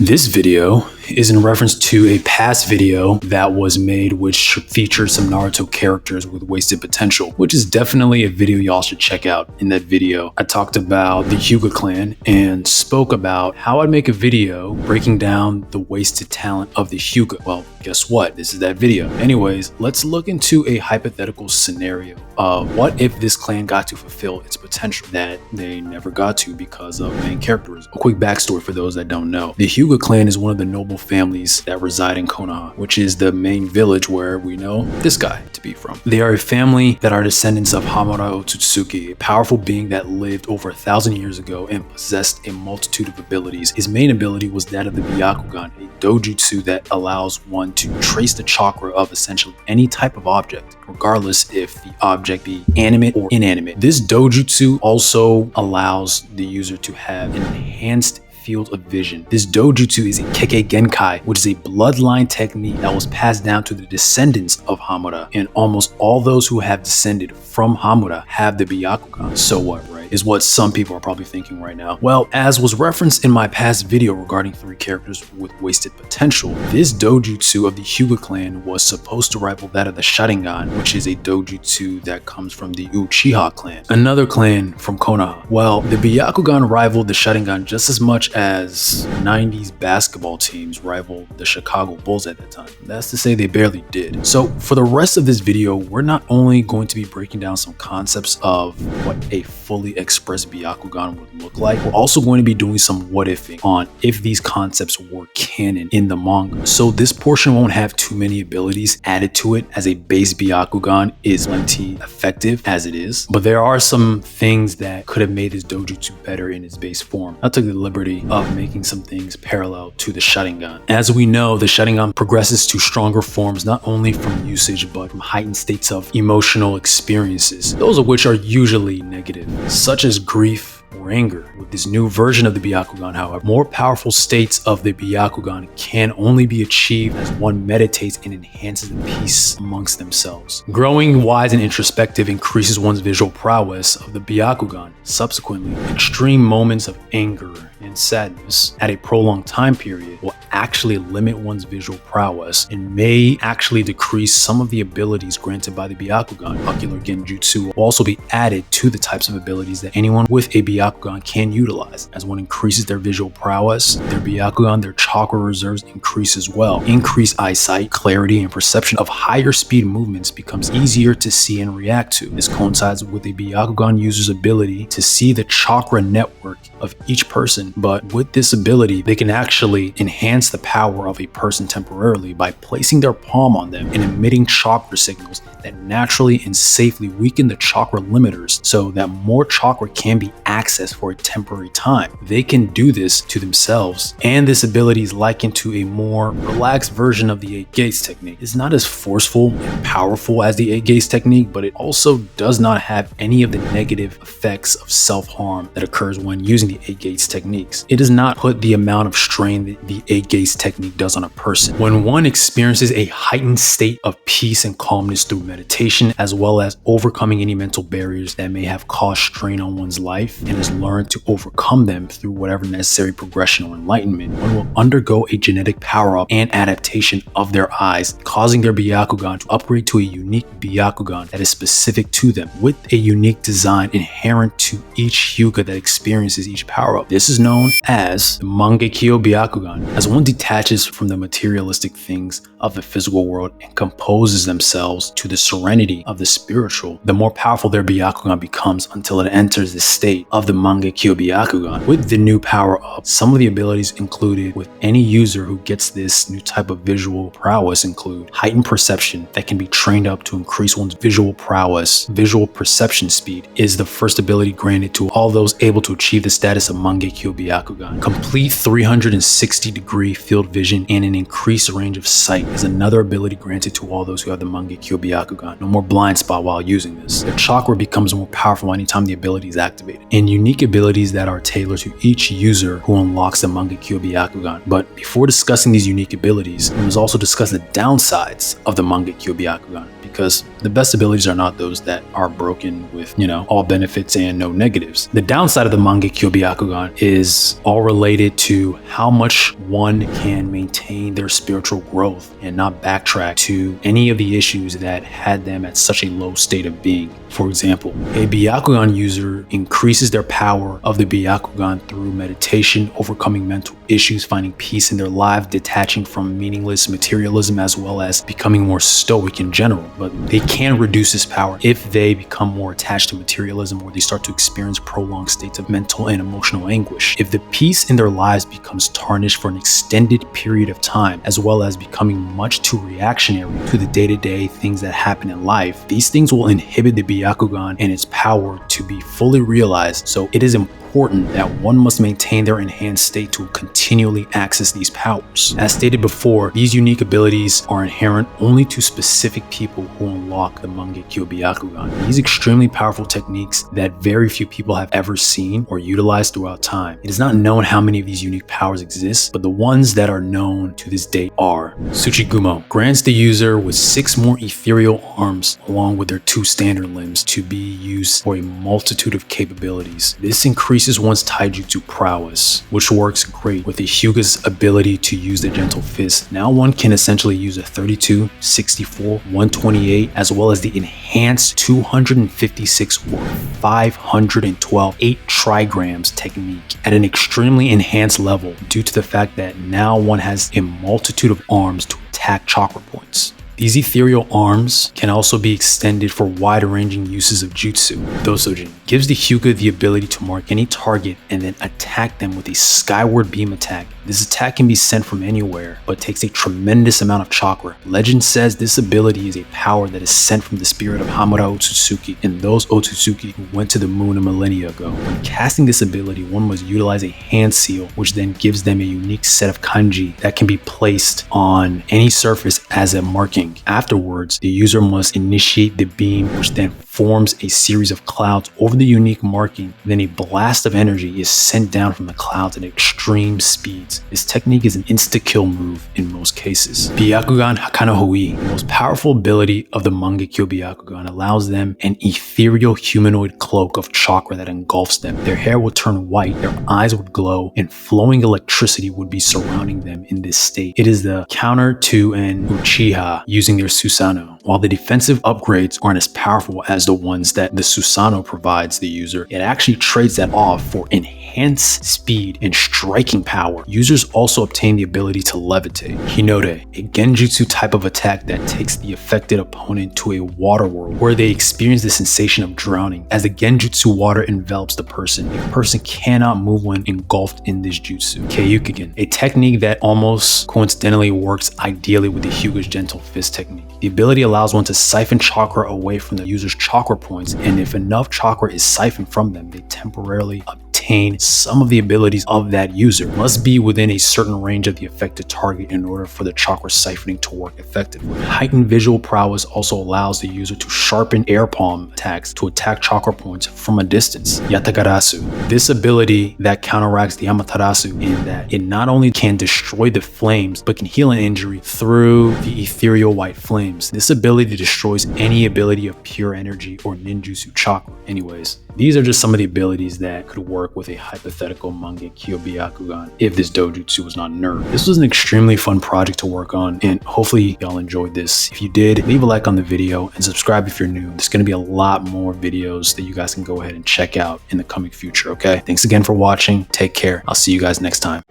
This video is in reference to a past video that was made which featured some Naruto characters with wasted potential, which is definitely a video y'all should check out. In that video, I talked about the Hyuga clan and spoke about how I'd make a video breaking down the wasted talent of the Hyuga. Well, guess what? This is that video. Anyways, let's look into a hypothetical scenario of what if this clan got to fulfill its potential that they never got to because of main characters. A quick backstory for those that don't know. The Hyuga clan is one of the noble families that reside in Konoha, which is the main village where we know this guy to be from. They are a family that are descendants of Hamura Otsutsuki, a powerful being that lived over 1,000 years ago and possessed a multitude of abilities. His main ability was that of the Byakugan, a dojutsu that allows one to trace the chakra of essentially any type of object, regardless if the object be animate or inanimate. This dojutsu also allows the user to have an enhanced field of vision. This dojutsu is a Kekkei Genkai, which is a bloodline technique that was passed down to the descendants of Hamura, and almost all those who have descended from Hamura have the Byakugan. So what, right? Is what some people are probably thinking right now. Well, as was referenced in my past video regarding 3 characters with wasted potential, this dojutsu of the Hyuga clan was supposed to rival that of the Sharingan, which is a dojutsu that comes from the Uchiha clan, another clan from Konoha. Well, the Byakugan rivaled the Sharingan just as much as 90s basketball teams rivaled the Chicago Bulls at that time. That's to say they barely did. So for the rest of this video, we're not only going to be breaking down some concepts of what a fully expressed Byakugan would look like, we're also going to be doing some what ifing on if these concepts were canon in the manga. So this portion won't have too many abilities added to it, as a base Byakugan is plenty effective as it is, but there are some things that could have made this dojutsu better in its base form. I took the liberty of making some things parallel to the Sharingan. As we know, the Sharingan progresses to stronger forms not only from usage but from heightened states of emotional experiences, those of which are usually negative, such as grief or anger. With this new version of the Byakugan, however, more powerful states of the Byakugan can only be achieved as one meditates and enhances the peace amongst themselves. Growing wise and introspective increases one's visual prowess of the Byakugan. Subsequently, extreme moments of anger and sadness at a prolonged time period will actually limit one's visual prowess and may actually decrease some of the abilities granted by the Byakugan. Ocular Genjutsu will also be added to the types of abilities that anyone with a Byakugan can utilize. As one increases their visual prowess, their Byakugan, their chakra reserves increase as well. Increased eyesight, clarity, and perception of higher speed movements becomes easier to see and react to. This coincides with a Byakugan user's ability to see the chakra network of each person, but with this ability, they can actually enhance the power of a person temporarily by placing their palm on them and emitting chakra signals that naturally and safely weaken the chakra limiters so that more chakra can be accessed for a temporary time. They can do this to themselves, and this ability is likened to a more relaxed version of the 8 gates technique. It's not as forceful and powerful as the 8 gates technique, but it also does not have any of the negative effects of self-harm that occurs when using the 8 gates techniques. It does not put the amount of strain that the 8 gates technique does on a person. When one experiences a heightened state of peace and calmness through meditation, as well as overcoming any mental barriers that may have caused strain on one's life, and has learned to overcome them through whatever necessary progression or enlightenment, one will undergo a genetic power-up and adaptation of their eyes, causing their Byakugan to upgrade to a unique Byakugan that is specific to them, with a unique design inherent to each Hyuga that experiences each power-up. This is known as the Mangekyou Byakugan. As one detaches from the materialistic things of the physical world and composes themselves to the serenity of the spiritual, the more powerful their Byakugan becomes until it enters the state of the Mangekyou Byakugan. With the new power-up, some of the abilities included with any user who gets this new type of visual prowess include heightened perception that can be trained up to increase one's visual prowess. Visual perception speed is the first ability granted to all those able to achieve the status of Mangekyou Byakugan. Complete 360-degree field vision and an increased range of sight is another ability granted to all those who have the Mangekyou Byakugan. No more blind spot while using this. The chakra becomes more powerful anytime the ability is activated. In unique abilities that are tailored to each user who unlocks the Mangekyou Byakugan. But before discussing these unique abilities, we must also discuss the downsides of the Mangekyou Byakugan, because the best abilities are not those that are broken with, all benefits and no negatives. The downside of the Mangekyou Byakugan is all related to how much one can maintain their spiritual growth and not backtrack to any of the issues that had them at such a low state of being. For example, a Byakugan user increases their power of the Byakugan through meditation, overcoming mental issues, finding peace in their life, detaching from meaningless materialism, as well as becoming more stoic in general. But they can reduce this power if they become more attached to materialism, or they start to experience prolonged states of mental and emotional anguish. If the peace in their lives becomes tarnished for an extended period of time, as well as becoming much too reactionary to the day-to-day things that happen in life, these things will inhibit the Byakugan and its power to be fully realized. So it is important that one must maintain their enhanced state to continually access these powers. As stated before, these unique abilities are inherent only to specific people who unlock the Mangekyou Byakugan. These extremely powerful techniques that very few people have ever seen or utilized throughout time. It is not known how many of these unique powers exist, but the ones that are known to this date are: Tsuchigumo grants the user with 6 more ethereal arms along with their 2 standard limbs to be used for a multitude of capabilities. This increases one's taijutsu prowess, which works great with a Hyuga's ability to use the gentle fist. Now one can essentially use a 32, 64, 128, as well as the enhanced 256 or 512 8 trigrams technique at an extremely enhanced level, due to the fact that now one has a multitude of arms to attack chakra points. These ethereal arms can also be extended for wide-ranging uses of jutsu. Dosojin gives the Hyuga the ability to mark any target and then attack them with a skyward beam attack. This attack can be sent from anywhere, but takes a tremendous amount of chakra. Legend says this ability is a power that is sent from the spirit of Hamura Otsutsuki and those Otsutsuki who went to the moon a millennia ago. When casting this ability, one must utilize a hand seal, which then gives them a unique set of kanji that can be placed on any surface as a marking. Afterwards, the user must initiate the beam, which then forms a series of clouds over the unique marking. Then a blast of energy is sent down from the clouds at extreme speeds. This technique is an insta-kill move in most cases. Byakugan Hakano Hui, the most powerful ability of the Mangekyou Byakugan, allows them an ethereal humanoid cloak of chakra that engulfs them. Their hair would turn white, their eyes would glow, and flowing electricity would be surrounding them in this state. It is the counter to an Uchiha using their Susanoo. While the defensive upgrades aren't as powerful as the ones that the Susanoo provides the user, it actually trades that off for enhanced speed and striking power. Users also obtain the ability to levitate. Hinode, a genjutsu type of attack that takes the affected opponent to a water world where they experience the sensation of drowning. As the genjutsu water envelops the person, a person cannot move when engulfed in this jutsu. Keiyukigen, a technique that almost coincidentally works ideally with the Hyuga's gentle fist technique. The ability allows one to siphon chakra away from the user's chakra points, and if enough chakra is siphoned from them, they temporarily obtain some of the abilities of that user. Must be within a certain range of the affected target in order for the chakra siphoning to work effectively. Heightened visual prowess also allows the user to sharpen air palm attacks to attack chakra points from a distance. Yatagarasu, this ability that counteracts the Amaterasu in that it not only can destroy the flames, but can heal an injury through the ethereal white flames. This ability destroys any ability of pure energy or ninjutsu chakra. Anyways, these are just some of the abilities that could work with a hypothetical Mangekyou Byakugan if this dojutsu was not nerfed. This was an extremely fun project to work on, and hopefully y'all enjoyed this. If you did, leave a like on the video and subscribe if you're new. There's going to be a lot more videos that you guys can go ahead and check out in the coming future, okay? Thanks again for watching. Take care. I'll see you guys next time.